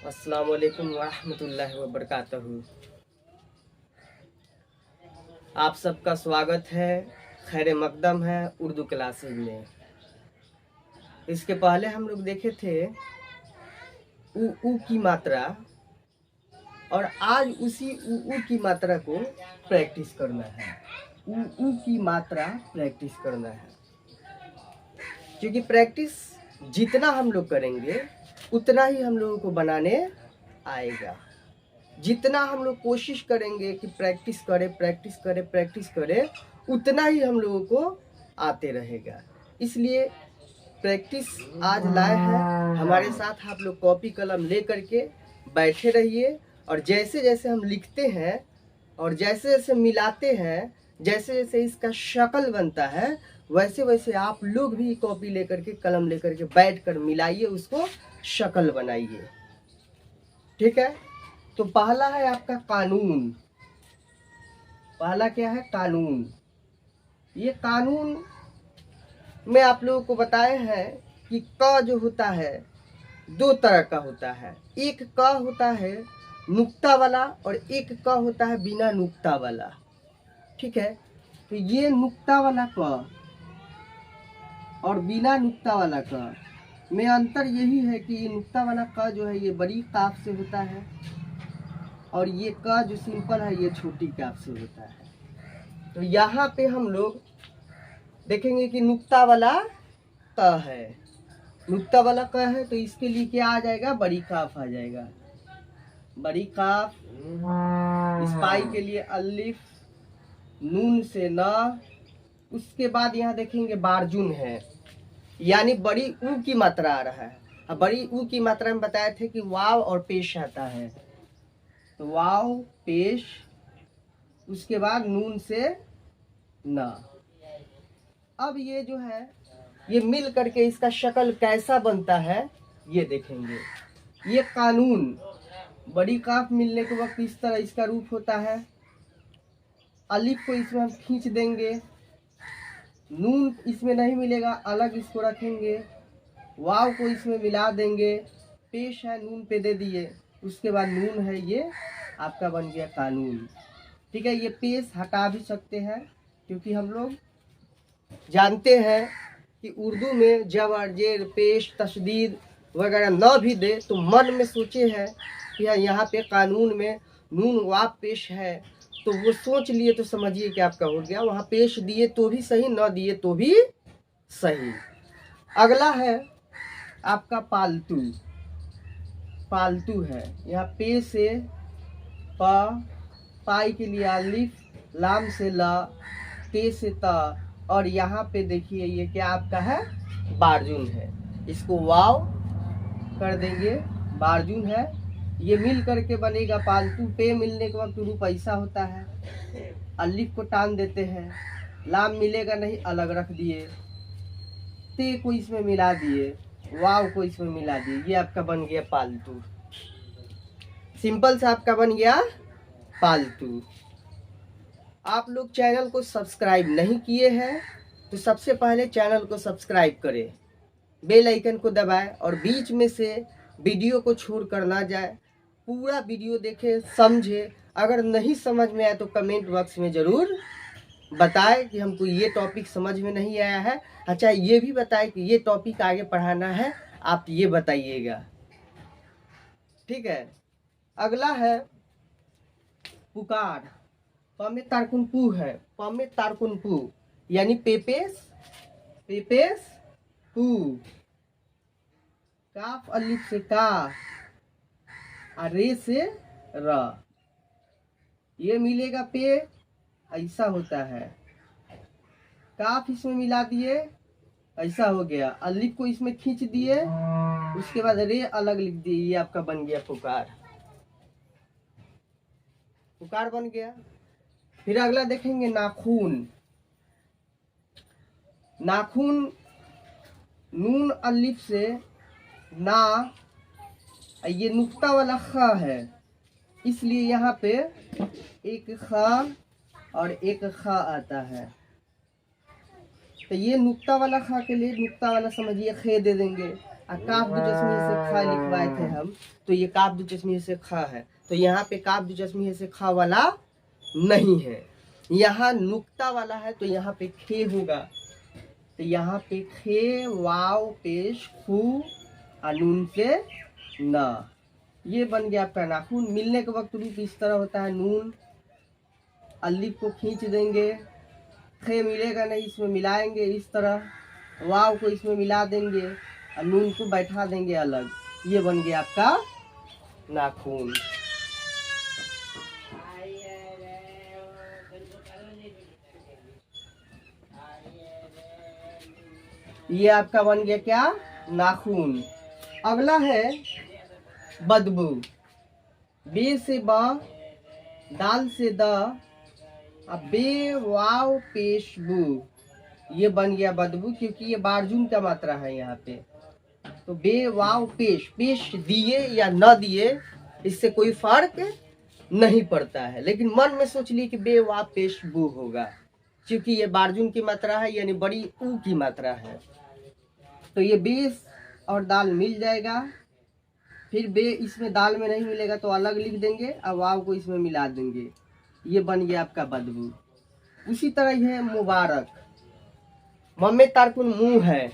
अस्सलाम वालेकुम वरहमतुल्लाहि वबरकातुहू। आप सबका स्वागत है, खैर मकदम है उर्दू क्लासेज में। इसके पहले हम लोग देखे थे ऊ की मात्रा, और आज उसी ऊ की मात्रा को प्रैक्टिस करना है। ऊ की मात्रा प्रैक्टिस करना है, क्योंकि प्रैक्टिस जितना हम लोग करेंगे उतना ही हम लोगों को बनाने आएगा। जितना हम लोग कोशिश करेंगे कि प्रैक्टिस करें, उतना ही हम लोगों को आते रहेगा। इसलिए प्रैक्टिस आज लाए हैं हमारे साथ। आप लोग कॉपी कलम ले करके बैठे रहिए, और जैसे जैसे हम लिखते हैं और जैसे जैसे मिलाते हैं, जैसे जैसे इसका शक्ल बनता है, वैसे वैसे आप लोग भी कॉपी लेकर के कलम लेकर के बैठ कर मिलाइए, उसको शक्ल बनाइए। ठीक है? तो पहला है आपका कानून। पहला क्या है? कानून। ये कानून में आप लोगों को बताए हैं कि क जो होता है दो तरह का होता है। एक क होता है नुक्ता वाला, और एक क होता है बिना नुक्ता वाला। ठीक है? तो ये नुक्ता वाला क और बिना नुक्ता वाला क में अंतर यही है कि ये नुक्ता वाला क जो है ये बड़ी काफ से होता है, और ये क जो सिंपल है ये छोटी काफ से होता है। तो यहाँ पे हम लोग देखेंगे कि नुक्ता वाला क है। नुक्ता वाला क है तो इसके लिए क्या आ जाएगा? बड़ी काफ आ जाएगा। बड़ी काफ। इस पाई के लिए अलिफ, नून से ना। उसके बाद यहाँ देखेंगे बारजून है, यानी बड़ी ऊ की मात्रा आ रहा है। अब बड़ी ऊ की मात्रा में बताए थे कि वाव और पेश आता है, तो वाव पेश, उसके बाद नून से ना। अब ये जो है ये मिल करके इसका शक्ल कैसा बनता है ये देखेंगे। ये कानून बड़ी काफ मिलने के वक्त इस तरह इसका रूप होता है। अलिफ को इसमें हम खींच देंगे, नून इसमें नहीं मिलेगा, अलग इसको रखेंगे। वाव को इसमें मिला देंगे, पेश है नून पे दे दिए, उसके बाद नून है, ये आपका बन गया कानून। ठीक है? ये पेश हटा भी सकते हैं, क्योंकि हम लोग जानते हैं कि उर्दू में जबर जेर पेश तशदीद वगैरह न भी दे तो मन में सोचे हैं कि यहाँ पे कानून में नून वाव पेश है, तो वो सोच लिए तो समझिए कि आपका हो गया। वहाँ पेश दिए तो भी सही, न दिए तो भी सही। अगला है आपका पालतू। पालतू है, यहाँ पे से पा, पाई के लिए अलिफ, लाम से ला, ते से ता, और यहाँ पे देखिए ये क्या आपका है? बारजून है। इसको वाव कर देंगे, बारजून है। ये मिल करके बनेगा पालतू। पे मिलने के वक्त रूप ऐसा होता है। अलिफ को टान देते हैं, लाम मिलेगा नहीं, अलग रख दिए, ते को इसमें मिला दिए, वाव को इसमें मिला दिए, ये आपका बन गया पालतू। सिंपल सा आपका बन गया पालतू। आप लोग चैनल को सब्सक्राइब नहीं किए हैं तो सबसे पहले चैनल को सब्सक्राइब करें, बेल आइकन को दबाएं, और बीच में से वीडियो को छोड़ कर ना जाए। पूरा वीडियो देखें, समझे। अगर नहीं समझ में आए तो कमेंट बॉक्स में ज़रूर बताएं कि हमको ये टॉपिक समझ में नहीं आया है। अच्छा, ये भी बताएं कि ये टॉपिक आगे पढ़ाना है, आप ये बताइएगा। ठीक है? अगला है पुकार। प में तारकुन पू है, प में तारकुन पू, यानी पेपेस, पेपेस पू। काफ अलिफ से का, और रे से र, ये मिलेगा पे, ऐसा होता है। काफ इसमें मिला दिए, ऐसा हो गया। अलिफ को इसमें खींच दिए, उसके बाद रे अलग लिख दिए, ये आपका बन गया पुकार। पुकार बन गया। फिर अगला देखेंगे नाखून। नाखून नून अलिफ से ना, ये नुक्ता वाला ख है, इसलिए यहाँ पे एक ख और एक ख आता है। तो ये नुक्ता वाला ख के लिए नुक्ता वाला समझिए खे दे देंगे, काफ दो चश्मे से खा लिखवाए थे हम, तो ये काफ दो चश्मे से खा है, तो यहाँ पे काफ दो चश्मे से खा वाला नहीं है, यहाँ नुक्ता वाला है, तो यहाँ पे खे होगा, तो यहाँ पे खे वाव पेश खू नून से न, ये बन गया आपका नाखून। मिलने के वक्त रूप इस तरह होता है, नून अलिफ को खींच देंगे, खे मिलेगा नहीं, इसमें मिलाएंगे इस तरह, वाव को इसमें मिला देंगे और नून को बैठा देंगे अलग, ये बन गया आपका नाखून। ये आपका बन गया क्या, नाखून। अगला है बदबू, बे से ब, दाल से द, बे वाव पेश बू, ये बन गया बदबू, क्योंकि ये बारजून का मात्रा है यहाँ पे। तो बे वाव पेश, पेश दिए या न दिए इससे कोई फर्क नहीं पड़ता है, लेकिन मन में सोच लिए कि बे वाव पेश बू होगा, क्योंकि ये बारजून की मात्रा है, यानी बड़ी ऊ की मात्रा है। तो ये बेस और दाल मिल जाएगा, फिर बे इसमें दाल में नहीं मिलेगा तो अलग लिख देंगे और वाव को इसमें मिला देंगे, ये बन गया आपका बदबू। उसी तरह यह मुबारक, ममे तारकुन मुंह है,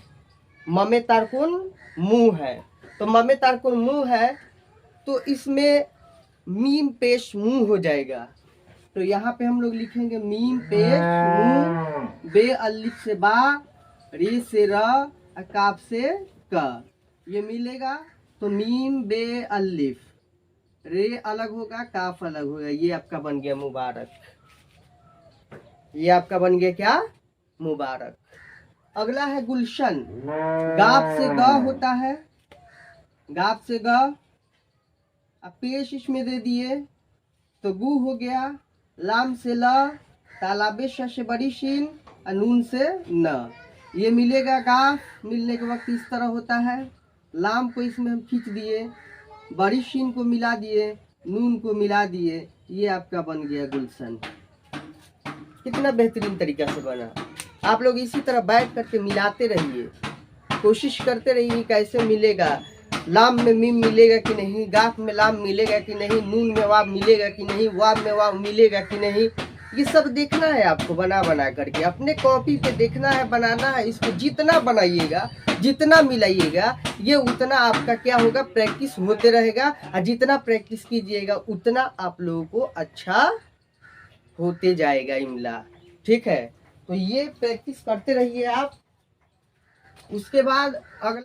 ममे तारकुन मुंह है, तो ममे तारकुन मुंह है, तो इसमें मीम पेश मुंह हो जाएगा, तो यहाँ पे हम लोग लिखेंगे मीम पेश मुंह, बे अलिफ से बा, रे से र, काफ से क, ये मिलेगा, तो मीम बे अलिफ, रे अलग होगा काफ अलग होगा, ये आपका बन गया मुबारक। ये आपका बन गया क्या, मुबारक। अगला है गुलशन, गाप से ग होता है, गाप से ग, अब पेश इसमें दे दिए तो गु हो गया, लाम से ल, तालाबे श से बड़ी शीन, नून से न, ये मिलेगा गाफ। मिलने के वक्त इस तरह होता है, लाम को इसमें हम खींच दिए, बड़ी शीन को मिला दिए, नून को मिला दिए, ये आपका बन गया गुलशन। कितना बेहतरीन तरीका से बना। आप लोग इसी तरह बैठ करके मिलाते रहिए, कोशिश करते रहिए कैसे मिलेगा, लाम में मीम मिलेगा कि नहीं, गाफ में लाम मिलेगा कि नहीं, नून में वाव मिलेगा कि नहीं, वाव में वाव मिलेगा कि नहीं, ये सब देखना है आपको बना बना करके, अपने कॉपी पे देखना है, बनाना है। इसको जितना बनाइएगा, जितना मिलाइएगा, ये उतना आपका क्या होगा, प्रैक्टिस होते रहेगा, और जितना प्रैक्टिस कीजिएगा उतना आप लोगों को अच्छा होते जाएगा इमला। ठीक है, तो ये प्रैक्टिस करते रहिए आप। उसके बाद अगला